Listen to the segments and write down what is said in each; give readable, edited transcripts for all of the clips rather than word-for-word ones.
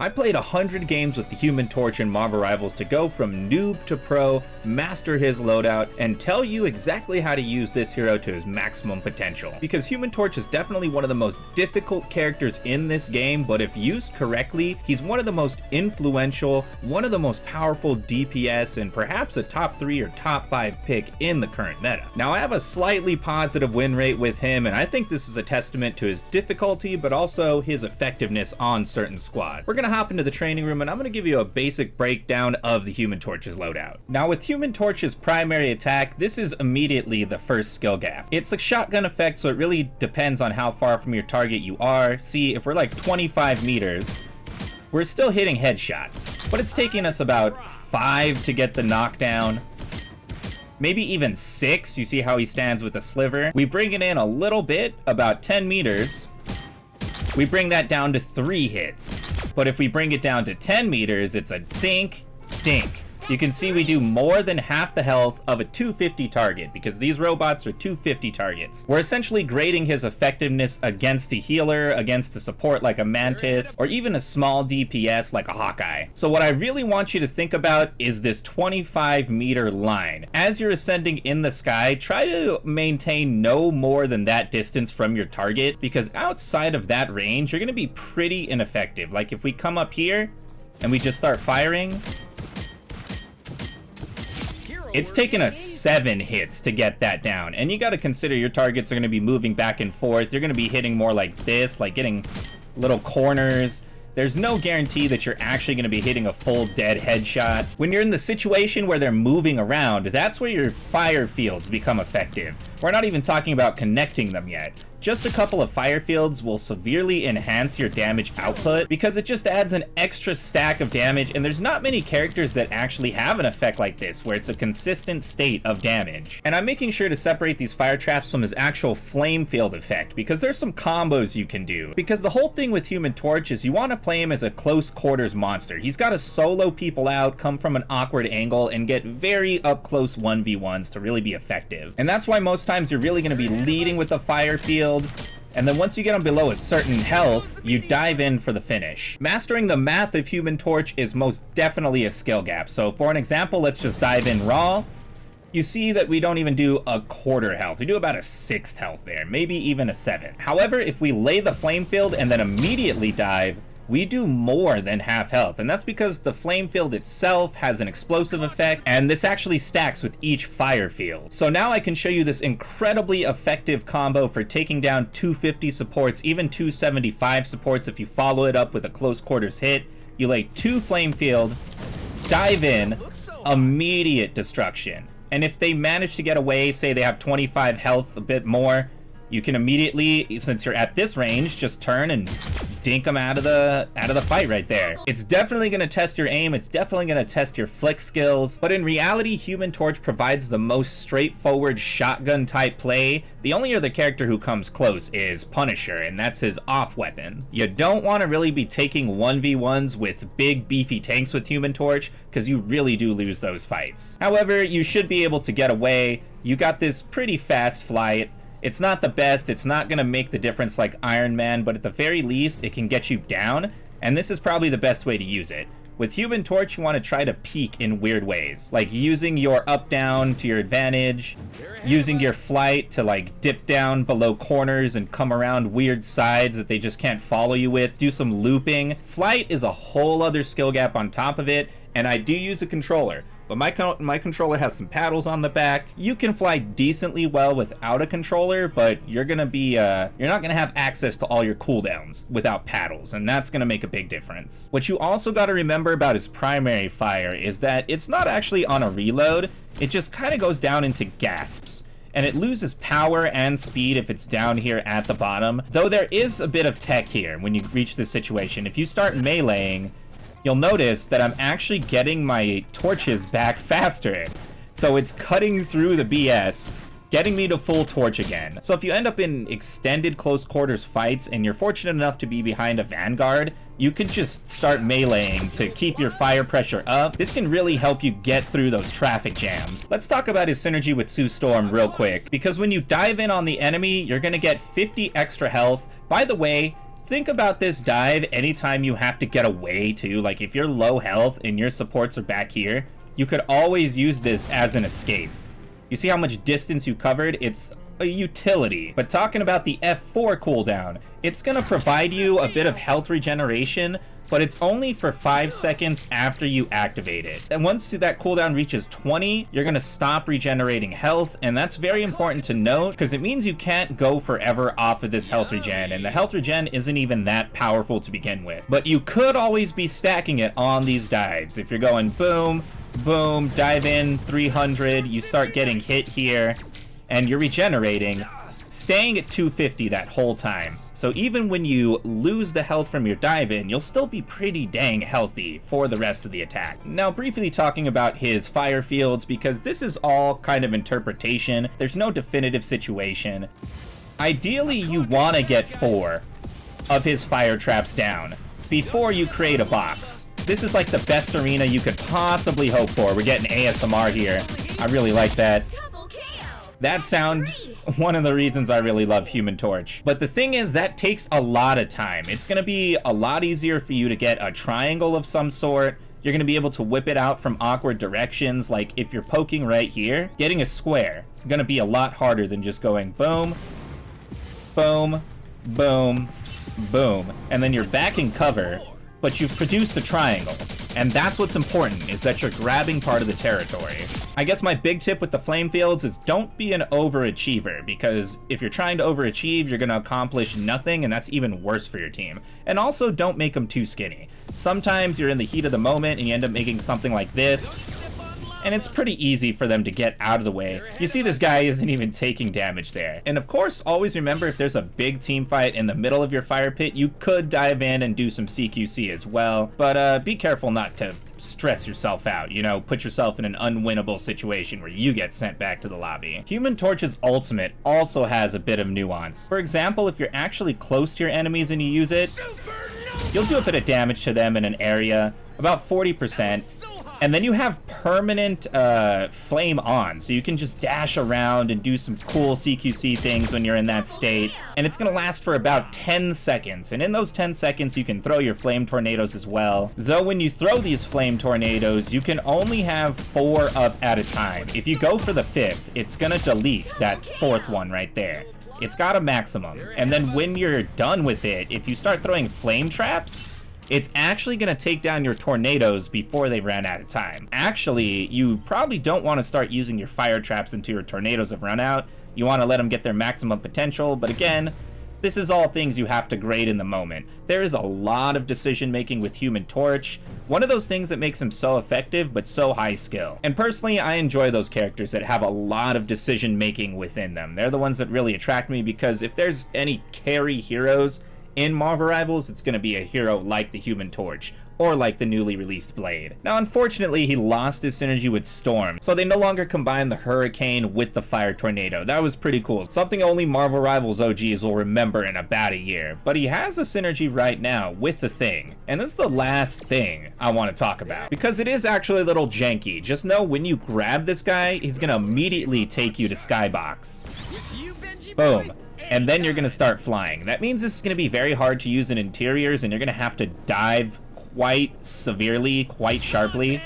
I played 100 games with the Human Torch in Marvel Rivals to go from noob to pro, master his loadout, and tell you exactly how to use this hero to his maximum potential. Because Human Torch is definitely one of the most difficult characters in this game, but if used correctly, he's one of the most influential, one of the most powerful DPS, and perhaps a top 3 or top 5 pick in the current meta. Now I have a slightly positive win rate with him, and I think this is a testament to his difficulty, but also his effectiveness on certain squads. We're gonna hop into the training room and I'm gonna give you a basic breakdown of the Human Torch's loadout. Now with Human Torch's primary attack, this is immediately the first skill gap. It's a shotgun effect, so it really depends on how far from your target you are. See, if we're like 25 meters, we're still hitting headshots, but it's taking us about 5 to get the knockdown. Maybe even 6, you see how he stands with the sliver. We bring it in a little bit, about 10 meters. We bring that down to 3 hits. But if we bring it down to 10 meters, it's a dink, dink. You can see we do more than half the health of a 250 target, because these robots are 250 targets. We're essentially grading his effectiveness against a healer, against a support like a Mantis, or even a small DPS like a Hawkeye. So what I really want you to think about is this 25 meter line. As you're ascending in the sky, try to maintain no more than that distance from your target, because outside of that range, you're gonna be pretty ineffective. Like if we come up here and we just start firing, it's taken us 7 hits to get that down, and you got to consider your targets are going to be moving back and forth. You're going to be hitting more like this, like getting little corners. There's no guarantee that you're actually going to be hitting a full dead headshot. When you're in the situation where they're moving around, that's where your fire fields become effective. We're not even talking about connecting them yet. Just a couple of fire fields will severely enhance your damage output because it just adds an extra stack of damage, and there's not many characters that actually have an effect like this where it's a consistent state of damage. And I'm making sure to separate these fire traps from his actual flame field effect because there's some combos you can do. Because the whole thing with Human Torch is you want to play him as a close quarters monster. He's got to solo people out, come from an awkward angle, and get very up close 1v1s to really be effective. And that's why most times you're really going to be leading with a fire field, and then once you get them below a certain health, you dive in for the finish. Mastering the math of Human Torch is most definitely a skill gap. So for an example, let's just dive in raw. You see that we don't even do a quarter health. We do about a 6th health there, maybe even a 7th. However, if we lay the flame field and then immediately dive, we do more than half health, and that's because the flame field itself has an explosive effect, and this actually stacks with each fire field. So now I can show you this incredibly effective combo for taking down 250 supports, even 275 supports if you follow it up with a close quarters hit. You lay 2 flame field, dive in, immediate destruction. And if they manage to get away, say they have 25 health, a bit more, you can immediately, since you're at this range, just turn and dink them out of the fight right there. It's definitely going to test your aim, it's definitely going to test your flick skills, but in reality, Human Torch provides the most straightforward shotgun type play. The only other character who comes close is Punisher, and that's his off weapon. You don't want to really be taking 1v1s with big beefy tanks with Human Torch, because you really do lose those fights. However, you should be able to get away. You got this pretty fast flight. It's not the best, it's not going to make the difference like Iron Man, but at the very least, it can get you down, and this is probably the best way to use it. With Human Torch, you want to try to peek in weird ways, like using your up-down to your advantage, using your flight to like dip down below corners and come around weird sides that they just can't follow you with, do some looping. Flight is a whole other skill gap on top of it, and I do use a controller. But my controller has some paddles on the back. You can fly decently well without a controller, but you're gonna be you're not gonna have access to all your cooldowns without paddles, and that's gonna make a big difference. What you also got to remember about his primary fire is that it's not actually on a reload. It just kind of goes down into gasps, and it loses power and speed if it's down here at the bottom. Though there is a bit of tech here when you reach this situation. If you start meleeing, you'll notice that I'm actually getting my torches back faster. So it's cutting through the BS, getting me to full torch again. So if you end up in extended close quarters fights and you're fortunate enough to be behind a vanguard, you could just start meleeing to keep your fire pressure up. This can really help you get through those traffic jams. Let's talk about his synergy with Sue Storm real quick, because when you dive in on the enemy, you're gonna get 50 extra health. By the way, think about this dive anytime you have to get away too. Like if you're low health and your supports are back here, you could always use this as an escape. You see how much distance you covered? It's a utility. But talking about the F4 cooldown, it's gonna provide you a bit of health regeneration, but it's only for 5 seconds after you activate it. And once that cooldown reaches 20, you're gonna stop regenerating health, and that's very important to note because it means you can't go forever off of this health regen, and the health regen isn't even that powerful to begin with. But you could always be stacking it on these dives. If you're going boom, boom, dive in, 300, you start getting hit here, and you're regenerating, staying at 250 that whole time. So even when you lose the health from your dive in, you'll still be pretty dang healthy for the rest of the attack. Now, briefly talking about his fire fields, because this is all kind of interpretation. There's no definitive situation. Ideally, you want to get 4 of his fire traps down before you create a box. This is like the best arena you could possibly hope for. We're getting ASMR here. I really like that. That sound, one of the reasons I really love Human Torch. But the thing is, that takes a lot of time. It's going to be a lot easier for you to get a triangle of some sort. You're going to be able to whip it out from awkward directions. Like if you're poking right here, getting a square is going to be a lot harder than just going boom, boom, boom, boom. And then you're back in cover, but you've produced a triangle. And that's what's important, is that you're grabbing part of the territory. I guess my big tip with the flame fields is don't be an overachiever, because if you're trying to overachieve, you're going to accomplish nothing, and that's even worse for your team. And also, don't make them too skinny. Sometimes you're in the heat of the moment, and you end up making something like this, and it's pretty easy for them to get out of the way. You see this guy isn't even taking damage there. And of course, always remember, if there's a big team fight in the middle of your fire pit, you could dive in and do some CQC as well. But be careful not to stress yourself out, you know, put yourself in an unwinnable situation where you get sent back to the lobby. Human Torch's ultimate also has a bit of nuance. For example, if you're actually close to your enemies and you use it, you'll do a bit of damage to them in an area, about 40%. And then you have permanent flame on, so you can just dash around and do some cool CQC things when you're in that state. And it's going to last for about 10 seconds. And in those 10 seconds, you can throw your flame tornadoes as well. Though when you throw these flame tornadoes, you can only have 4 up at a time. If you go for the 5th, it's going to delete that 4th one right there. It's got a maximum. And then when you're done with it, if you start throwing flame traps, it's actually going to take down your tornadoes before they ran out of time. Actually, you probably don't want to start using your fire traps until your tornadoes have run out. You want to let them get their maximum potential, but again, this is all things you have to grade in the moment. There is a lot of decision making with Human Torch, one of those things that makes him so effective but so high skill. And personally, I enjoy those characters that have a lot of decision making within them. They're the ones that really attract me, because if there's any carry heroes in Marvel Rivals, it's going to be a hero like the Human Torch, or like the newly released Blade. Now, unfortunately, he lost his synergy with Storm, so they no longer combine the Hurricane with the Fire Tornado. That was pretty cool. Something only Marvel Rivals OGs will remember in about a year. But he has a synergy right now with the Thing, and this is the last thing I want to talk about, because it is actually a little janky. Just know when you grab this guy, he's going to immediately take you to Skybox. Boom. And then you're going to start flying. That means this is going to be very hard to use in interiors, and you're going to have to dive quite severely, quite sharply.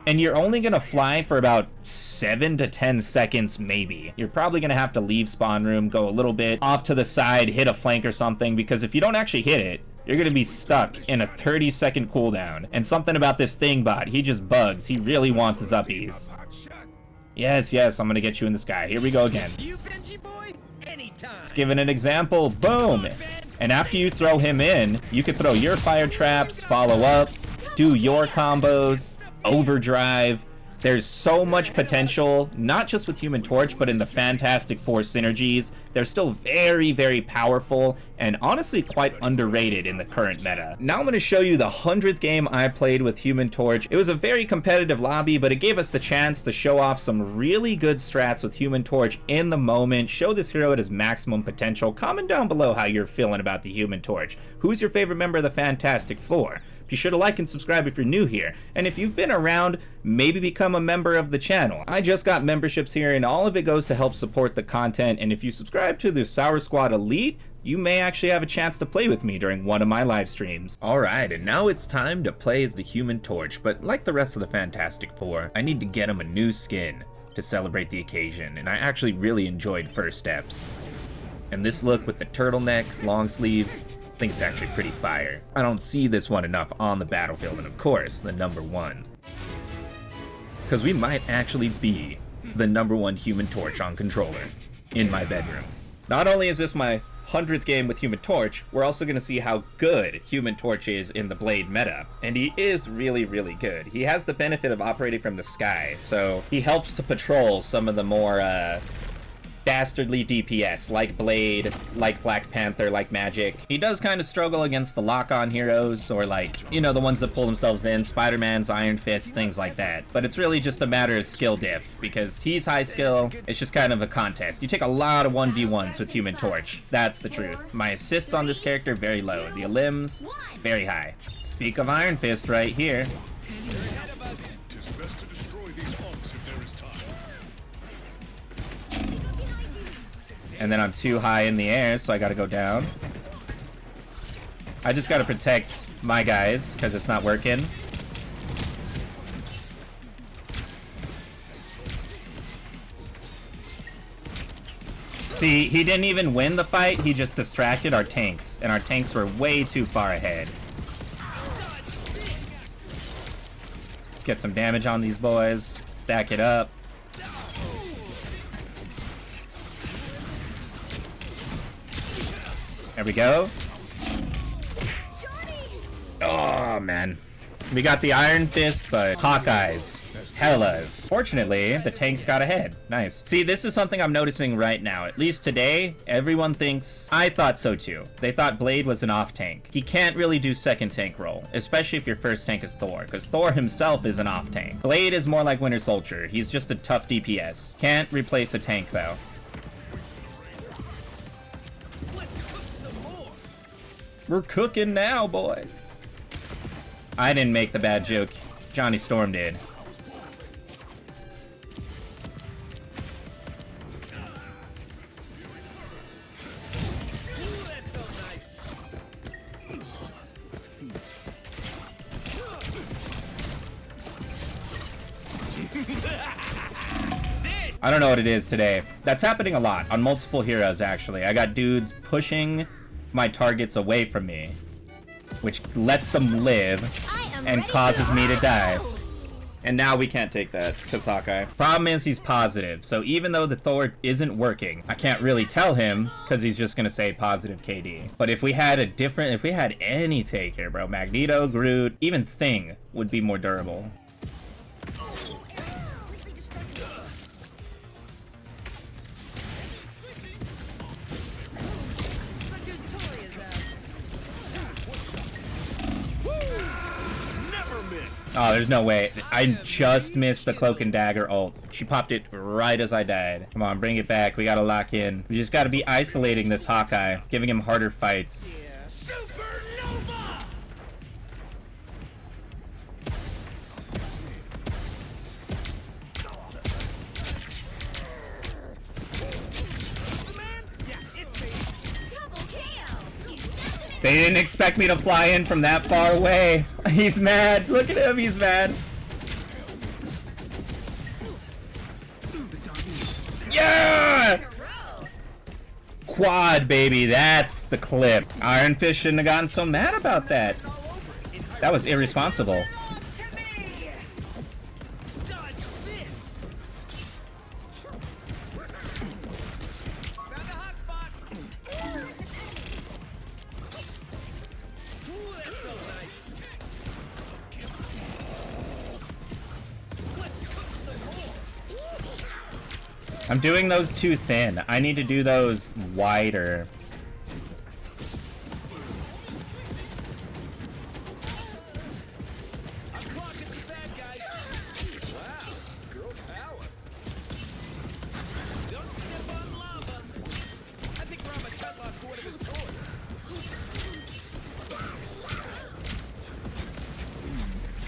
And you're only going to fly for about 7 to 10 seconds, maybe. You're probably going to have to leave spawn room, go a little bit off to the side, hit a flank or something, because if you don't actually hit it, you're going to be stuck in a 30-second cooldown. And something about this Thing bot, he just bugs. He really wants his uppies. Yes, I'm going to get you in the sky. Here we go again. Let's give it an example. Boom! And after you throw him in, you can throw your fire traps, follow up, do your combos, overdrive. There's so much potential, not just with Human Torch, but in the Fantastic Four synergies. They're still very, very powerful, and honestly quite underrated in the current meta. Now I'm going to show you the 100th game I played with Human Torch. It was a very competitive lobby, but it gave us the chance to show off some really good strats with Human Torch in the moment, show this hero at his maximum potential. Comment down below how you're feeling about the Human Torch. Who's your favorite member of the Fantastic Four? Be sure to like and subscribe if you're new here. And if you've been around, maybe become a member of the channel. I just got memberships here, and all of it goes to help support the content. And if you subscribe to the Sour Squad Elite, you may actually have a chance to play with me during one of my live streams. Alright, and now it's time to play as the Human Torch, but like the rest of the Fantastic Four, I need to get him a new skin to celebrate the occasion, and I actually really enjoyed First Steps. And this look with the turtleneck, long sleeves, I think it's actually pretty fire. I don't see this one enough on the battlefield, and of course, the number one. Because we might actually be the number one Human Torch on controller in my bedroom. Not only is this my 100th game with Human Torch, we're also going to see how good Human Torch is in the Blade meta. And he is really, really good. He has the benefit of operating from the sky, so he helps to patrol some of the more, dastardly DPS, like Blade, like Black Panther, like Magic. He does kind of struggle against the lock-on heroes, or like, you know, the ones that pull themselves in, Spider-Man's, Iron Fist, things like that. But it's really just a matter of skill diff, because he's high skill, it's just kind of a contest. You take a lot of 1v1s with Human Torch, that's the truth. My assists on this character, very low. The limbs, very high. Speak of Iron Fist right here. And then I'm too high in the air, so I gotta go down. I just gotta protect my guys, because it's not working. See, he didn't even win the fight, he just distracted our tanks, and our tanks were way too far ahead. Let's get some damage on these boys. Back it up. There we go. Oh, man. We got the Iron Fist, but Hawkeyes. Hellas. Fortunately, the tanks got ahead. Nice. See, this is something I'm noticing right now. At least today, everyone thinks... I thought so too. They thought Blade was an off tank. He can't really do second tank role, especially if your first tank is Thor, because Thor himself is an off tank. Blade is more like Winter Soldier. He's just a tough DPS. Can't replace a tank, though. We're cooking now, boys. I didn't make the bad joke. Johnny Storm did. I don't know what it is today. That's happening a lot on multiple heroes, actually. I got dudes pushing my targets away from me, which lets them live and causes me to die. And now we can't take that because Hawkeye. Problem is he's positive, so even though the Thor isn't working, I can't really tell him because he's just gonna say positive KD. But if we had any take here, bro, Magneto, Groot, even Thing would be more durable. Oh, there's no way. I just missed the Cloak and Dagger ult. She popped it right as I died. Come on, bring it back. We gotta lock in. We just gotta be isolating this Hawkeye, giving him harder fights. They didn't expect me to fly in from that far away. He's mad. Look at him. He's mad. Yeah! Quad, baby. That's the clip. Iron Fist shouldn't have gotten so mad about that. That was irresponsible. I'm doing those too thin. I need to do those wider.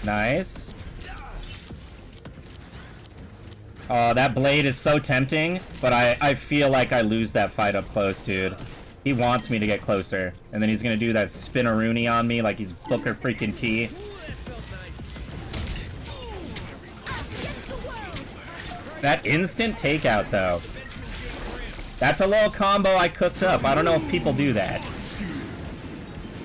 Nice. Oh, that blade is so tempting, but I feel like I lose that fight up close, dude. He wants me to get closer. And then he's gonna do that spinneroonie on me like he's Booker freaking T. That instant takeout, though. That's a little combo I cooked up. I don't know if people do that.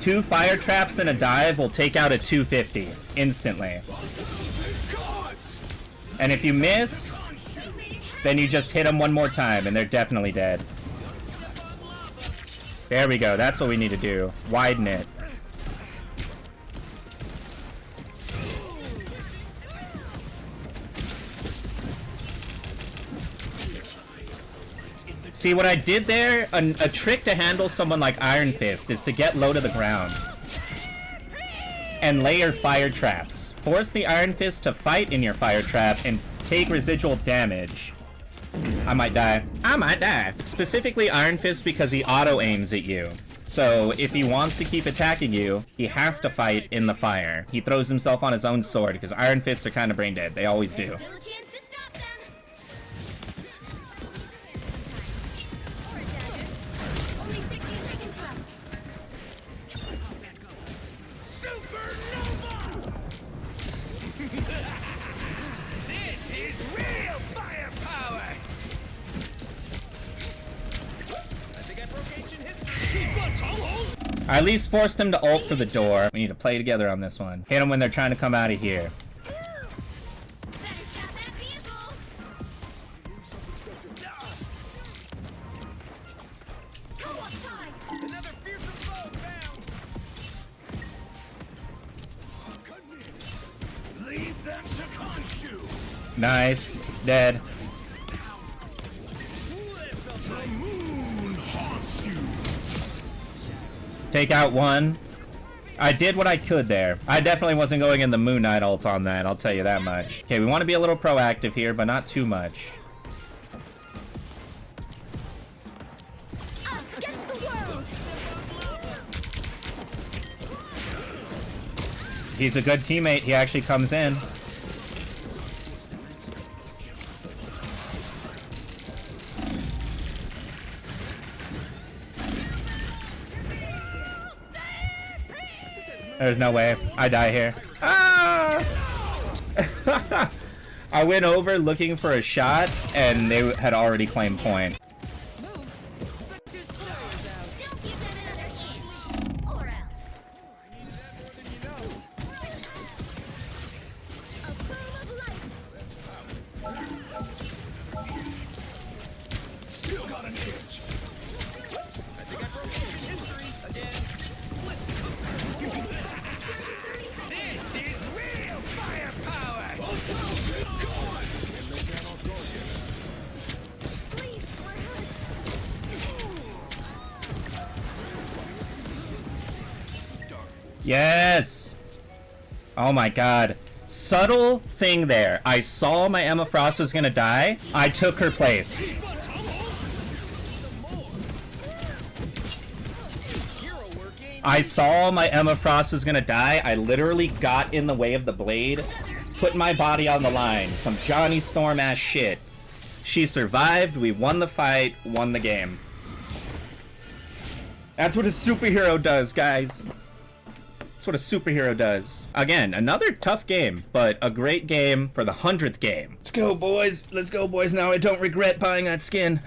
2 fire traps and a dive will take out a 250 instantly. And if you miss, then you just hit them one more time and they're definitely dead. There we go. That's what we need to do. Widen it. See, what I did there, a trick to handle someone like Iron Fist is to get low to the ground. And layer fire traps. Force the Iron Fist to fight in your fire trap and take residual damage. I might die. I might die. Specifically Iron Fist because he auto-aims at you. So if he wants to keep attacking you, he has to fight in the fire. He throws himself on his own sword because Iron Fists are kind of brain dead. They always do. I at least forced him to ult for the door. We need to play together on this one. Hit them when they're trying to come out of here. Nice. Dead. Take out one. I did what I could there. I definitely wasn't going in the Moon Knight ult on that, I'll tell you that much. Okay, we want to be a little proactive here, but not too much. He's a good teammate. He actually comes in. There's no way. I die here. Ah! I went over looking for a shot, and they had already claimed point. Yes! Oh my god. Subtle thing there. I saw my Emma Frost was gonna die. I took her place. I saw my Emma Frost was gonna die. I literally got in the way of the blade, put my body on the line. Some Johnny Storm ass shit. She survived. We won the fight, won the game. That's what a superhero does, guys. That's what a superhero does. Again, another tough game, but a great game for the 100th game. Let's go, boys. Let's go, boys. Now I don't regret buying that skin.